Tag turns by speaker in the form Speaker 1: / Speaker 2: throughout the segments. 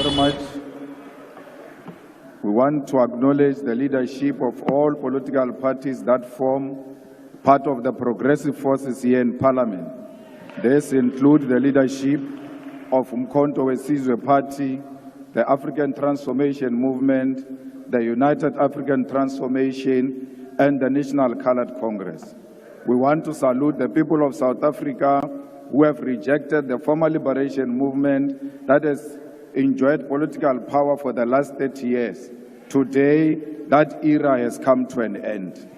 Speaker 1: very much. We want to acknowledge the leadership of all political parties that form part of the progressive forces here in Parliament. This includes the leadership of Umkhonto weSizwe Party, the African Transformation Movement, the United African Transformation, and the National Colored Congress. We want to salute the people of South Africa who have rejected the former liberation movement that has enjoyed political power for the last 30 years. Today, that era has come to an end.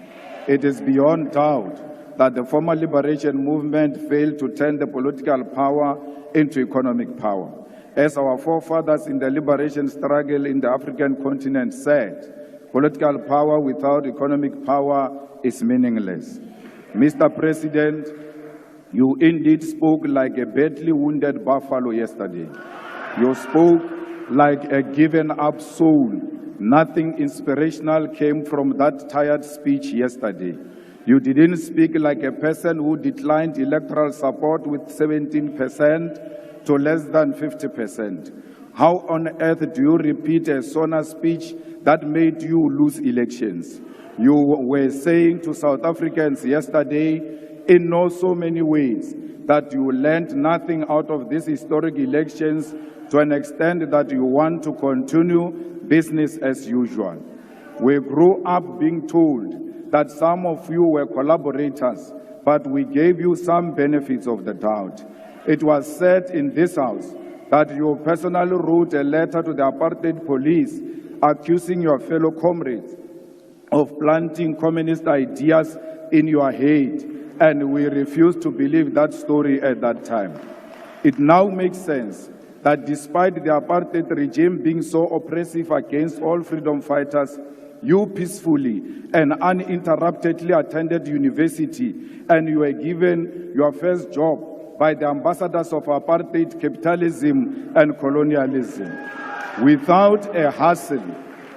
Speaker 1: It is beyond doubt that the former liberation movement failed to turn the political power into economic power. As our forefathers in the liberation struggle in the African continent said, political power without economic power is meaningless. Mr. President, you indeed spoke like a badly wounded buffalo yesterday. You spoke like a given-up soul. Nothing inspirational came from that tired speech yesterday. You didn't speak like a person who declined electoral support with 17% to less than 50%. How on earth do you repeat a SONA speech that made you lose elections? You were saying to South Africans yesterday, in so many ways, that you learned nothing out of these historic elections to an extent that you want to continue business as usual. We grew up being told that some of you were collaborators, but we gave you some benefits of the doubt. It was said in this house that you personally wrote a letter to the apartheid police accusing your fellow comrades of planting communist ideas in your head, and we refused to believe that story at that time. It now makes sense that despite the apartheid regime being so oppressive against all freedom fighters, you peacefully and uninterruptedly attended university and you were given your first job by the ambassadors of apartheid, capitalism, and colonialism. Without a hassle,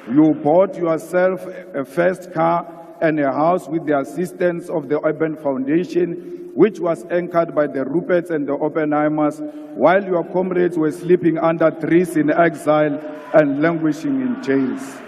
Speaker 1: you bought yourself a first car and a house with the assistance of the Urban Foundation, which was anchored by the Ruperts and the Oppenheimers, while your comrades were sleeping under trees in exile and languishing in jails.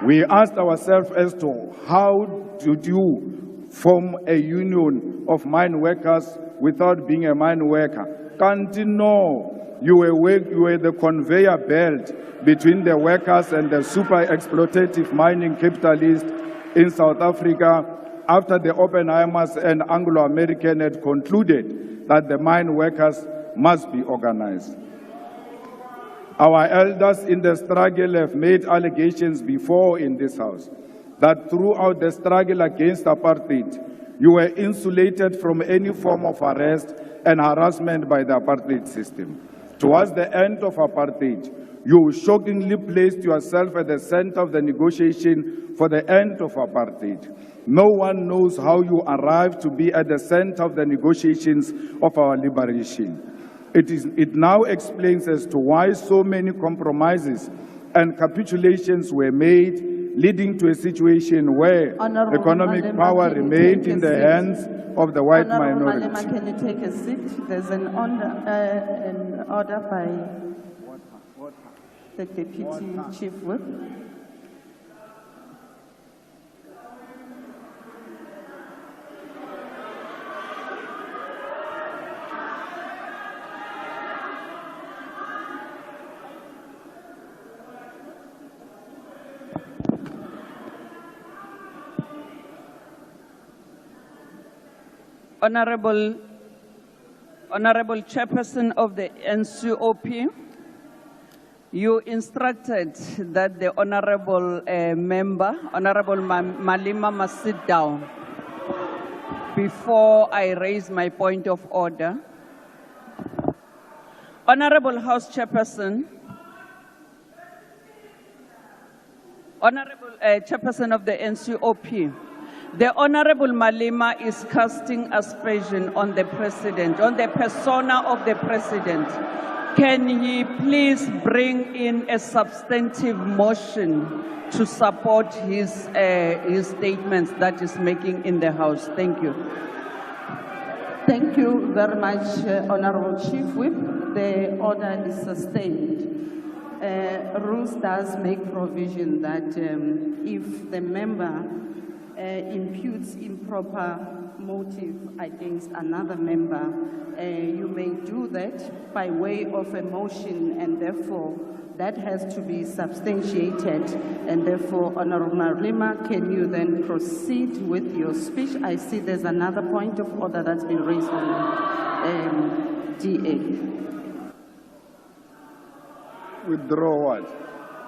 Speaker 1: We asked ourselves as to how did you form a union of mine workers without being a mine worker? Can't you know? You were the conveyor belt between the workers and the super exploitative mining capitalists in South Africa after the Oppenheimers and Anglo-American had concluded that the mine workers must be organized. Our elders in the struggle have made allegations before in this house that throughout the struggle against apartheid, you were insulated from any form of arrest and harassment by the apartheid system. Towards the end of apartheid, you shockingly placed yourself at the center of the negotiation for the end of apartheid. No one knows how you arrived to be at the center of the negotiations of our liberation. It now explains as to why so many compromises and capitulations were made, leading to a situation where economic power remained in the hands of the white minority.
Speaker 2: Malema, can you take a seat? There's an order by the Deputy Chief Whip. Honorable Chairperson of the NCOP, you instructed that the Honorable member, Honorable Malema, must sit down. Before I raise my point of order, Honorable House Chairperson, Honorable Chairperson of the NCOP, the Honorable Malema is casting aspersion on the President, on the persona of the President. Can he please bring in a substantive motion to support his statements that he's making in the House? Thank you. Thank you very much, Honorable Chief Whip. The order is sustained. Rules does make provision that if the member imputes improper motive against another member, you may do that by way of a motion, and therefore that has to be substantiated. And therefore, Honorable Malema, can you then proceed with your speech? I see there's another point of order that's been raised on DA.
Speaker 1: Withdraw what?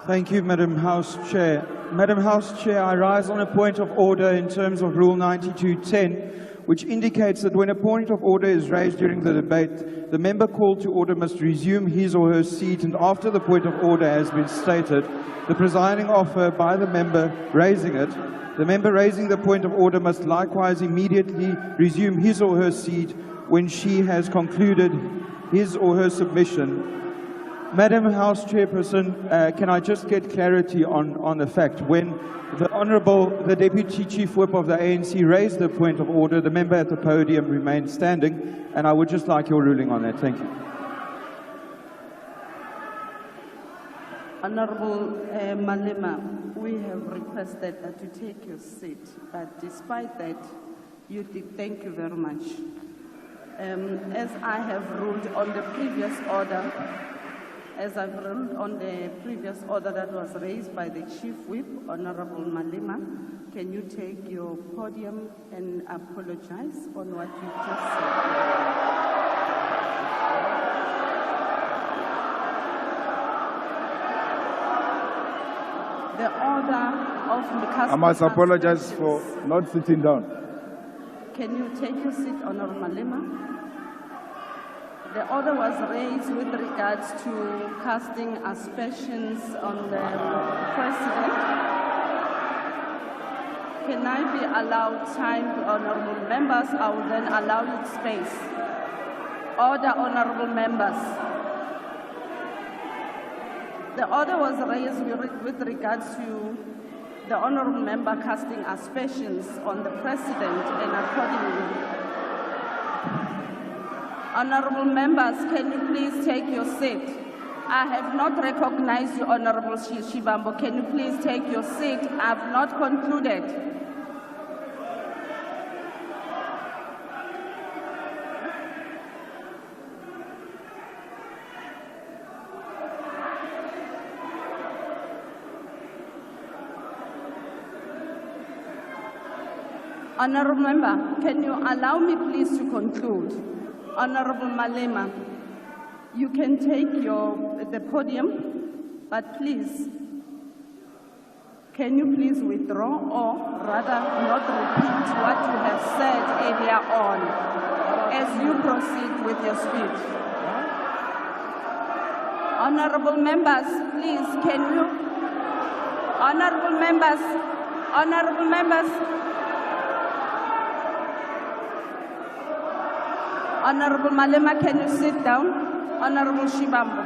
Speaker 3: Thank you, Madam House Chair. Madam House Chair, I rise on a point of order in terms of Rule 92.10, which indicates that when a point of order is raised during the debate, the member called to order must resume his or her seat, and after the point of order has been stated, the presiding officer by the member raising it, the member raising the point of order must likewise immediately resume his or her seat when she has concluded his or her submission. Madam House Chairperson, can I just get clarity on the fact when the Deputy Chief Whip of the ANC raised the point of order, the member at the podium remained standing, and I would just like your ruling on that. Thank you.
Speaker 2: Honorable Malema, we have requested that you take your seat, but despite that, you did. Thank you very much. As I have ruled on the previous order, that was raised by the Chief Whip, Honorable Malema, can you take your podium and apologize on what you just said? The order of the custom.
Speaker 1: I must apologize for not sitting down.
Speaker 2: Can you take your seat, Honorable Malema? The order was raised with regards to casting aspersions on the President. Can I be allowed time, honorable members? I will then allow you space. Order, honorable members. The order was raised with regards to the honorable member casting aspersions on the President, and accordingly, honorable members, can you please take your seat? I have not recognized you, Honorable Shibambo. Can you please take your seat? I have not concluded. Honorable member, can you allow me please to conclude? Honorable Malema, you can take the podium, but please, can you please withdraw, or rather not repeat what you have said earlier on as you proceed with your speech? Honorable members, please, can you? Honorable members, Honorable Malema, can you sit down? Honorable Shibambo.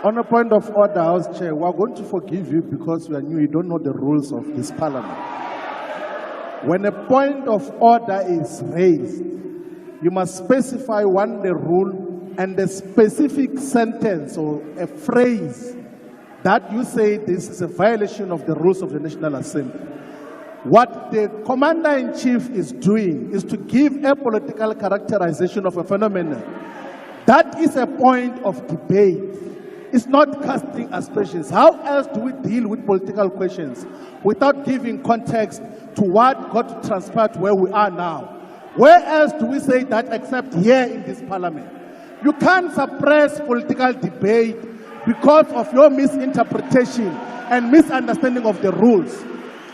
Speaker 4: On a point of order, House Chair, we are going to forgive you because we are new. You don't know the rules of this parliament. When a point of order is raised, you must specify the rule and the specific sentence or a phrase that you say this is a violation of the rules of the National Assembly. What the Commander-in-Chief is doing is to give a political characterization of a phenomenon. That is a point of debate. It's not casting aspersions. How else do we deal with political questions without giving context to what got to transpire to where we are now? Where else do we say that except here in this parliament? You can't suppress political debate because of your misinterpretation and misunderstanding of the rules.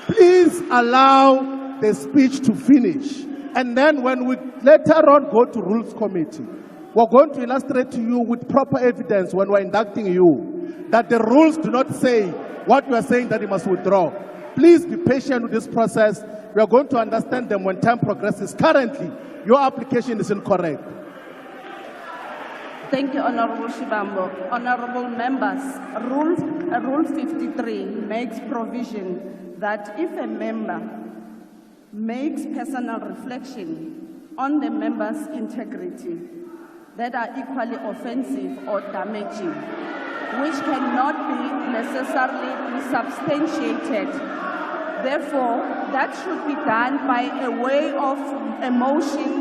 Speaker 4: Please allow the speech to finish. And then when we later on go to Rules Committee, we're going to illustrate to you with proper evidence when we're inducting you that the rules do not say what you are saying that you must withdraw. Please be patient with this process. We are going to understand them when time progresses. Currently, your application is incorrect.
Speaker 2: Thank you, Honorable Shibambo. Honorable members, Rule 53 makes provision
Speaker 5: that if a member makes personal reflection on the member's integrity that are equally offensive or damaging, which cannot be necessarily substantiated. Therefore, that should be done by a way of a motion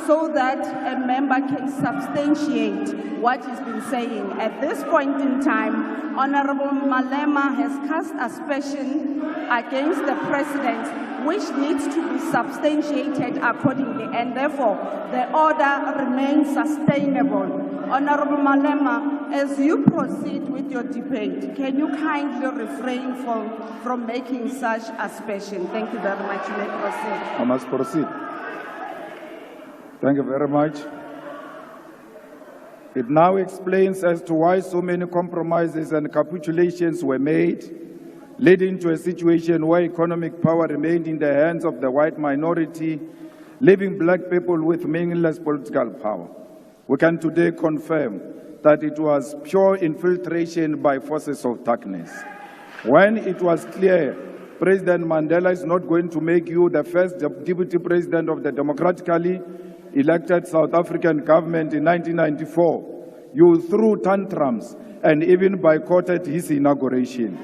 Speaker 5: so that a member can substantiate what he's been saying. At this point in time, Honorable Malema has cast aspersion against the President, which needs to be substantiated accordingly, and therefore the order remains sustainable. Honorable Malema, as you proceed with your debate, can you kindly refrain from making such aspersion? Thank you very much. You may proceed.
Speaker 1: I must proceed. Thank you very much. It now explains as to why so many compromises and capitulations were made, leading to a situation where economic power remained in the hands of the white minority, leaving black people with meaningless political power. We can today confirm that it was pure infiltration by forces of darkness. When it was clear President Mandela is not going to make you the first deputy president of the democratically elected South African government in 1994, you threw tantrums and even boycotted his inauguration.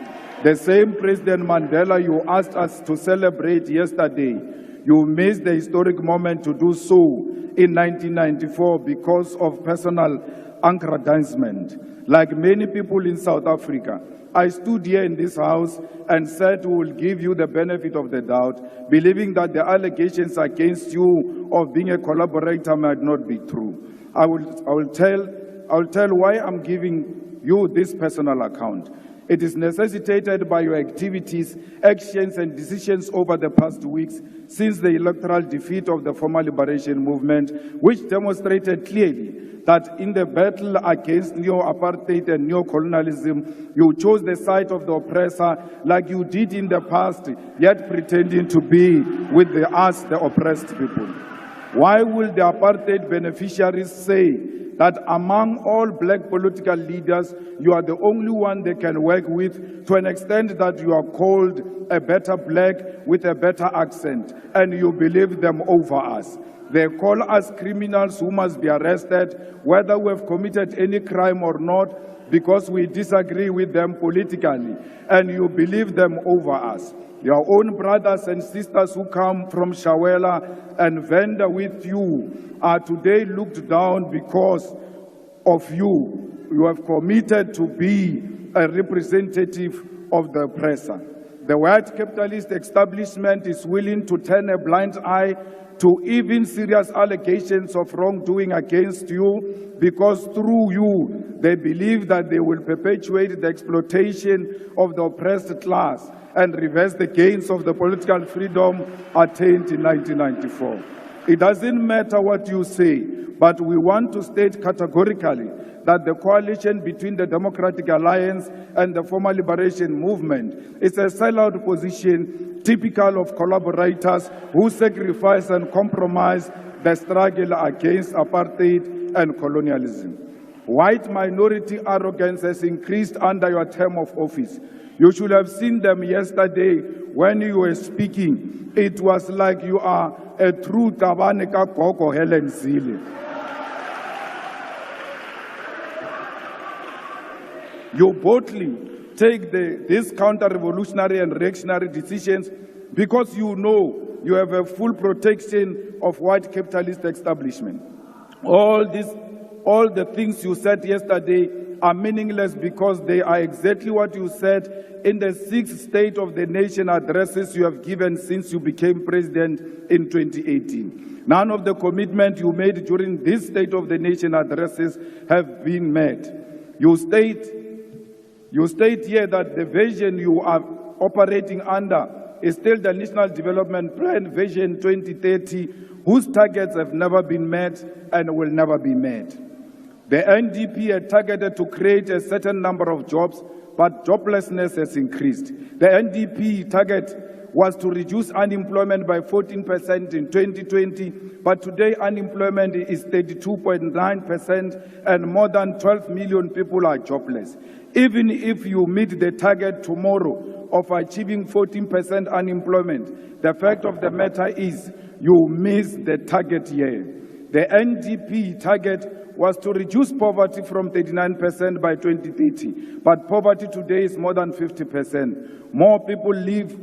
Speaker 1: The same President Mandela you asked us to celebrate yesterday, you missed the historic moment to do so in 1994 because of personal aggrandizement. Like many people in South Africa, I stood here in this house and said we will give you the benefit of the doubt, believing that the allegations against you of being a collaborator might not be true. I will tell why I'm giving you this personal account. It is necessitated by your activities, actions, and decisions over the past weeks since the electoral defeat of the former liberation movement, which demonstrated clearly that in the battle against neo-apartheid and neo-colonialism, you chose the side of the oppressor like you did in the past, yet pretending to be with us, the oppressed people. Why will the apartheid beneficiaries say that among all black political leaders, you are the only one they can work with to an extent that you are called a better black with a better accent, and you believe them over us? They call us criminals who must be arrested, whether we have committed any crime or not, because we disagree with them politically, and you believe them over us. Your own brothers and sisters who come from Shawela and Venda with you are today looked down because of you. You have committed to be a representative of the oppressor. The white capitalist establishment is willing to turn a blind eye to even serious allegations of wrongdoing against you, because through you, they believe that they will perpetuate the exploitation of the oppressed class and reverse the gains of the political freedom attained in 1994. It doesn't matter what you say, but we want to state categorically that the coalition between the Democratic Alliance and the former liberation movement is a sellout position typical of collaborators who sacrifice and compromise the struggle against apartheid and colonialism. White minority arrogance has increased under your term of office. You should have seen them yesterday when you were speaking. It was like you are a true Tabaneka Koko Helen Zille. You boldly take these counter-revolutionary and reactionary decisions because you know you have a full protection of white capitalist establishment. All the things you said yesterday are meaningless because they are exactly what you said in the 6 State of the Nation addresses you have given since you became president in 2018. None of the commitments you made during this State of the Nation addresses have been met. You state here that the vision you are operating under is still the National Development Plan Vision 2030, whose targets have never been met and will never be met. The NDP had targeted to create a certain number of jobs, but joblessness has increased. The NDP target was to reduce unemployment by 14% in 2020, but today unemployment is 32.9% and more than 12 million people are jobless. Even if you meet the target tomorrow of achieving 14% unemployment, the fact of the matter is you miss the target year. The NDP target was to reduce poverty from 39% by 2030, but poverty today is more than 50%. More people live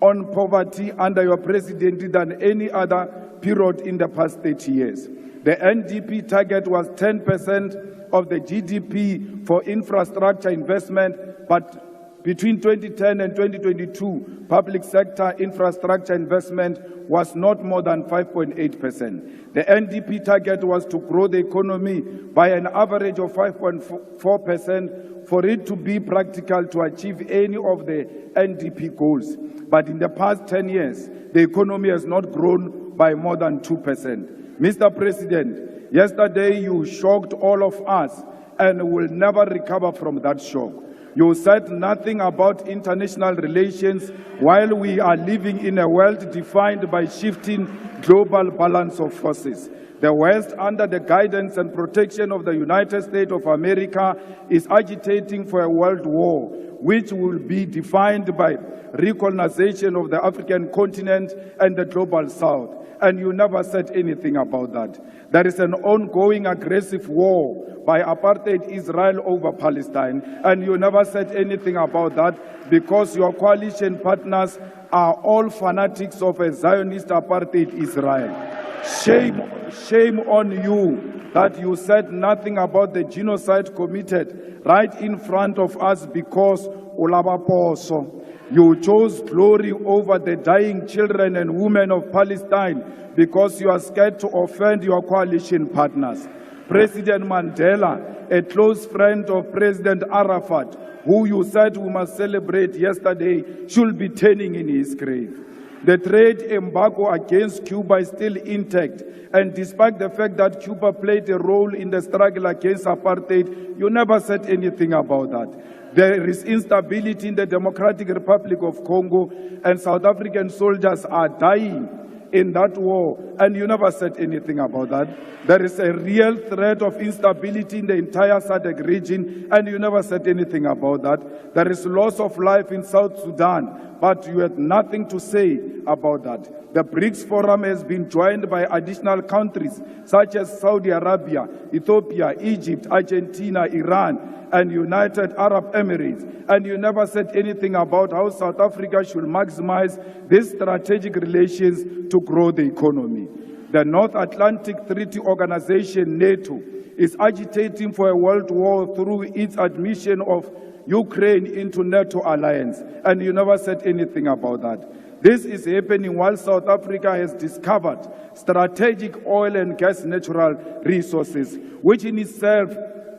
Speaker 1: on poverty under your presidency than any other period in the past 30 years. The NDP target was 10% of the GDP for infrastructure investment, but between 2010 and 2022, public sector infrastructure investment was not more than 5.8%. The NDP target was to grow the economy by an average of 5.4% for it to be practical to achieve any of the NDP goals. But in the past 10 years, the economy has not grown by more than 2%. Mr. President, yesterday you shocked all of us and will never recover from that shock. You said nothing about international relations while we are living in a world defined by shifting global balance of forces. The West, under the guidance and protection of the United States of America, is agitating for a world war, which will be defined by recolonization of the African continent and the global South. And you never said anything about that. There is an ongoing aggressive war by apartheid Israel over Palestine, and you never said anything about that because your coalition partners are all fanatics of a Zionist apartheid Israel. Shame on you that you said nothing about the genocide committed right in front of us because Ramaphosa. You chose glory over the dying children and women of Palestine because you are scared to offend your coalition partners. President Mandela, a close friend of President Arafat, who you said we must celebrate yesterday, should be turning in his grave. The trade embargo against Cuba is still intact, and despite the fact that Cuba played a role in the struggle against apartheid, you never said anything about that. There is instability in the Democratic Republic of Congo, and South African soldiers are dying in that war, and you never said anything about that. There is a real threat of instability in the entire SADC region, and you never said anything about that. There is loss of life in South Sudan, but you had nothing to say about that. The BRICS Forum has been joined by additional countries such as Saudi Arabia, Ethiopia, Egypt, Argentina, Iran, and United Arab Emirates, and you never said anything about how South Africa should maximize these strategic relations to grow the economy. The North Atlantic Treaty Organization, NATO, is agitating for a world war through its admission of Ukraine into NATO alliance, and you never said anything about that. This is happening while South Africa has discovered strategic oil and gas natural resources, which in itself,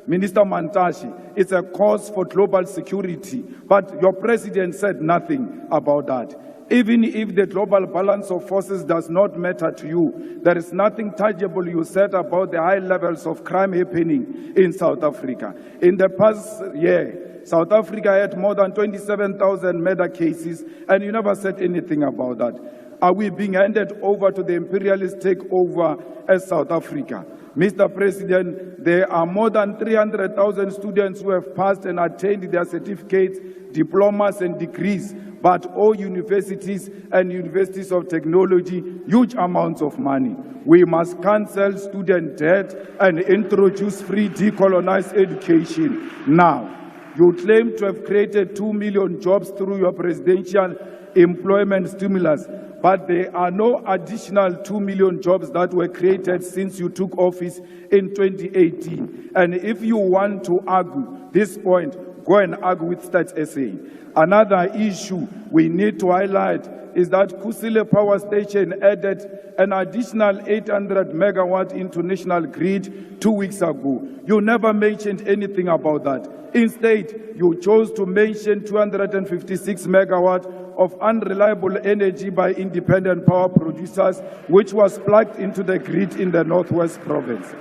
Speaker 1: Minister Mantashe, it's a cause for global security, but your president said nothing about that. Even if the global balance of forces does not matter to you, there is nothing tangible you said about the high levels of crime happening in South Africa. In the past year, South Africa had more than 27,000 murder cases, and you never said anything about that. Are we being handed over to the imperialist takeover as South Africa? Mr. President, there are more than 300,000 students who have passed and attained their certificates, diplomas, and degrees, but all universities and universities of technology, huge amounts of money. We must cancel student debt and introduce free decolonized education now. You claim to have created 2 million jobs through your presidential employment stimulus, but there are no additional 2 million jobs that were created since you took office in 2018. And if you want to argue this point, go and argue with Stats SA. Another issue we need to highlight is that Kusile Power Station added an additional 800 megawatts into national grid 2 weeks ago. You never mentioned anything about that. Instead, you chose to mention 256 megawatts of unreliable energy by independent power producers, which was plugged into the grid in the Northwest Province.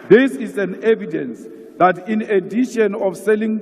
Speaker 1: This is an evidence that in addition of selling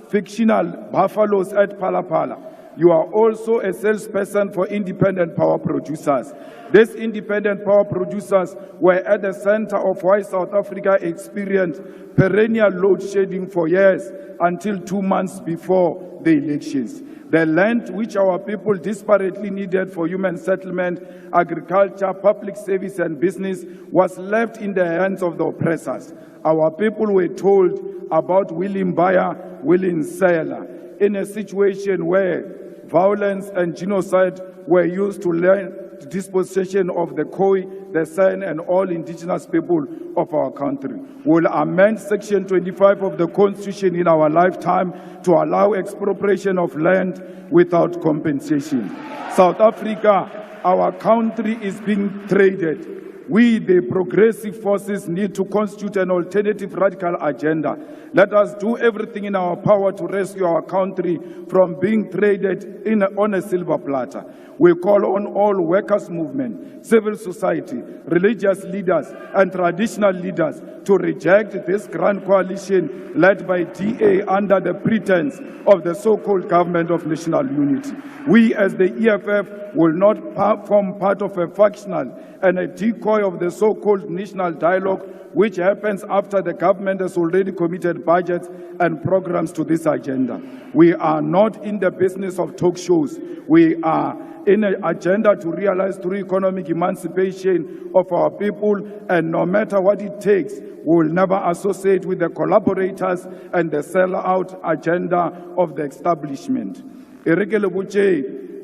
Speaker 1: fictional buffaloes at Palapala, you are also a salesperson for independent power producers. These independent power producers were at the center of why South Africa experienced perennial load shedding for years until 2 months before the elections. The land which our people desperately needed for human settlement, agriculture, public service and business was left in the hands of the oppressors. Our people were told about willing buyer, willing seller, in a situation where violence and genocide were used to learn the dispossession of the Khoi, the San and all indigenous people of our country. We'll amend Section 25 of the Constitution in our lifetime to allow expropriation of land without compensation. South Africa, our country is being traded. We, the progressive forces, need to constitute an alternative radical agenda. Let us do everything in our power to rescue our country from being traded on a silver platter. We call on all workers' movement, civil society, religious leaders, and traditional leaders to reject this grand coalition led by DA under the pretense of the so-called government of national unity. We, as the EFF, will not form part of a factional and a decoy of the so-called national dialogue, which happens after the government has already committed budgets and programs to this agenda. We are not in the business of talk shows. We are in an agenda to realize through economic emancipation of our people, and no matter what it takes, we will never associate with the collaborators and the sell-out agenda of the establishment.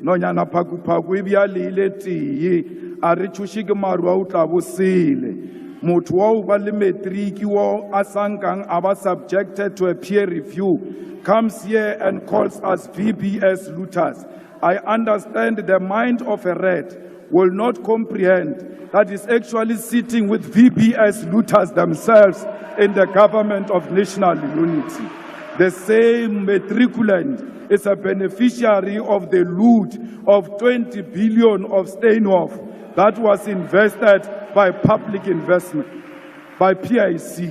Speaker 1: Nonyana phaku phaku ibiale ile tiye a re tshushike maru a utla bosele motho wa ba le matric wo a sankang aba subjected to a peer review comes here and calls us VBS looters. I understand the mind of a rat will not comprehend that is actually sitting with VBS looters themselves in the government of national unity. The same matriculant is a beneficiary of the loot of 20 billion of Steinhoff that was invested by public investment, by PIC.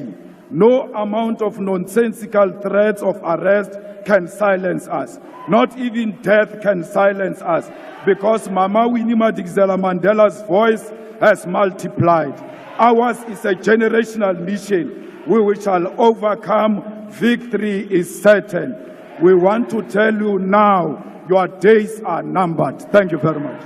Speaker 1: No amount of nonsensical threats of arrest can silence us. Not even death can silence us, because Mama Winnie Madikizela Mandela's voice has multiplied. Ours is a generational mission. We shall overcome. Victory is certain. We want to tell you now, your days are numbered. Thank you very much.